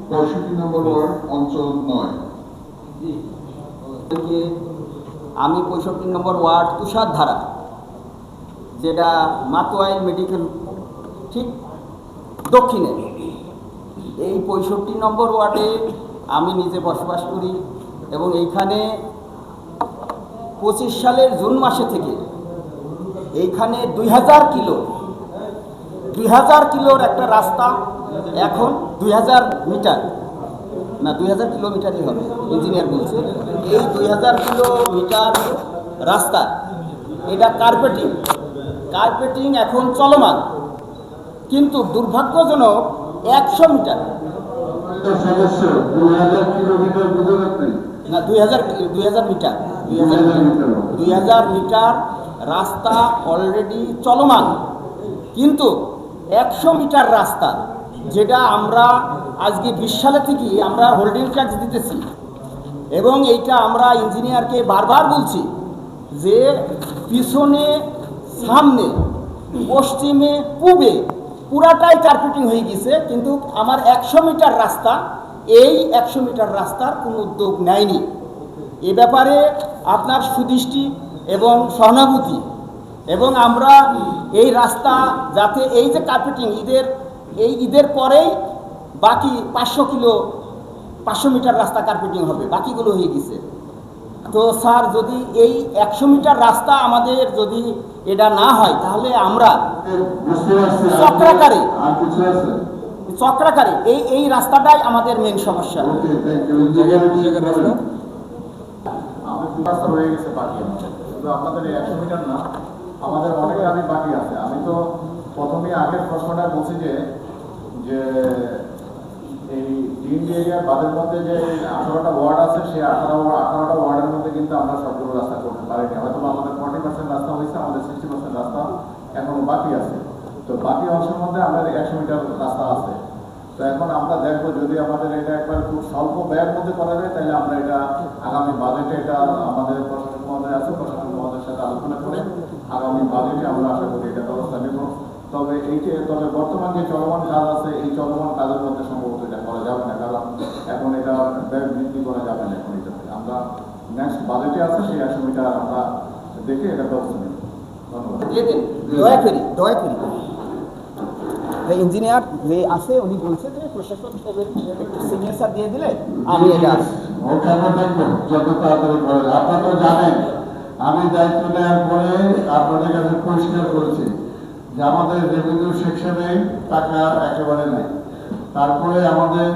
65 নম্বর word অঞ্চল 9। আমি 65 নম্বর word Tushardhara, যেটা মাতোয়াইল মেডিকেল ঠিক দক্ষিণে। এই 65 নম্বর ওয়ার্ডে আমি নিজে বসবাস করি এবং এইখানে 25 সালের জুন মাসে থেকে এইখানে 2000 কিলোর একটা রাস্তা, এখন 2000 মিটার না 2000 কিলোমিটারই হবে, ইঞ্জিনিয়ার বলছে। এই 2000 কিলোমিটার রাস্তা এটা কার্পেটিং এখন চলমান, কিন্তু দুর্ভাগ্যজনক 100 মিটার না 2000 মিটার 2000 মিটার রাস্তা অলরেডি চলমান, কিন্তু 100 মিটার রাস্তা যেটা আমরা আজকে 20 সালে থেকে আমরা হোল্ডিং ট্যাক্স দিতেছি, এবং এইটা আমরা ইঞ্জিনিয়ারকে বারবার বলছি যে পিছনে, সামনে, পশ্চিমে, পূবে পুরাটাই কার্পেটিং হয়ে গেছে, কিন্তু আমার 100 মিটার রাস্তা, এই 100 মিটার রাস্তার কোনো উদ্যোগ নেয়নি। এ ব্যাপারে আপনার সুদৃষ্টি এবং সহানুভূতি, এবং আমরা এই রাস্তা যাতে এই যে কার্পেটিং ঈদের পরেই বাকি 500 মিটার রাস্তা কার্পেটিং হবে, বাকিগুলো হয়ে গেছে। তো স্যার, যদি এই 100 মিটার রাস্তা আমাদের যদি এটা না হয়, তাহলে আমরা চক্রাকারে এই রাস্তাটাই আমাদের মেন সমস্যা। আপনাদের 100 মিটার না, আমাদের অনেক দাবি বাকি আছে। আমি তো প্রথমে আগের প্রশ্নটা বলছি যে এই তিন এরিয়া বাদের মধ্যে যে 18টা ওয়ার্ড আছে, সেই 18টা ওয়ার্ডের মধ্যে কিন্তু আমরা সবগুলো রাস্তা করতে পারিনি। হয়তো আমাদের 40% রাস্তা হয়েছে, আমাদের 60% রাস্তা এখনো বাকি আছে। তো বাকি অংশের মধ্যে আমাদের 100 মিটার রাস্তা আছে। তো এখন আমরা দেখবো, যদি আমাদের এটা একবার খুব স্বল্প ব্যয়ের মধ্যে করা যায়, তাহলে আমরা এটা আগামী বাজেটে, এটা আমাদের প্রশাসক মহোদয় আছে, প্রশাসক মহোদয়ের সাথে আলোচনা করে আগামী বাজেটে আমরা আশা করি এটা ব্যবস্থা নেব। তবে বর্তমান যে চলমান কাজ আছে, এই চলমান কাজের মধ্যে সম্ভবত এটা করা যাবে না, কারণ এখন এটা ব্যয় বৃদ্ধি করা যাবে না। এখন এটাতে আমরা নেক্সট বাজেটে আছে, সেই 100 মিটার আমরা দেখে এটা ব্যবস্থা নেব। ধন্যবাদ। ইঞ্জিনিয়ার যে আছে উনি বলছে যে প্রশাসক সাহেবের সিগনেচার দিয়ে দিলে আমি এটা যত তাড়াতাড়ি করে। আপনারা তো জানেন, আমি দায়িত্ব নেওয়ার পরে আপনাদের কাছে পরিষ্কার করেছি যে আমাদের রেভিনিউ সেকশনে টাকা একেবারে নেই। তারপরে আমাদের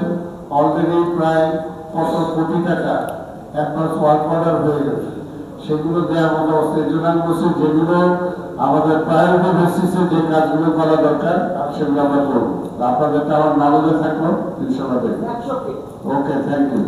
অলরেডি প্রায় কত কোটি টাকা অ্যাডভান্স ওয়ার্ক অর্ডার হয়ে গেছে, সেগুলো দেওয়ার মতো অবস্থা। এই জন্য আমি বলছি, যেগুলো আমাদের প্রায়োরিটি বেসিসে যে কাজগুলো করা দরকার সেগুলো আমরা করবো। আপনাদেরটা আমার নলেজে থাকলো, ইনশাআল্লাহ। ওকে, থ্যাংক ইউ।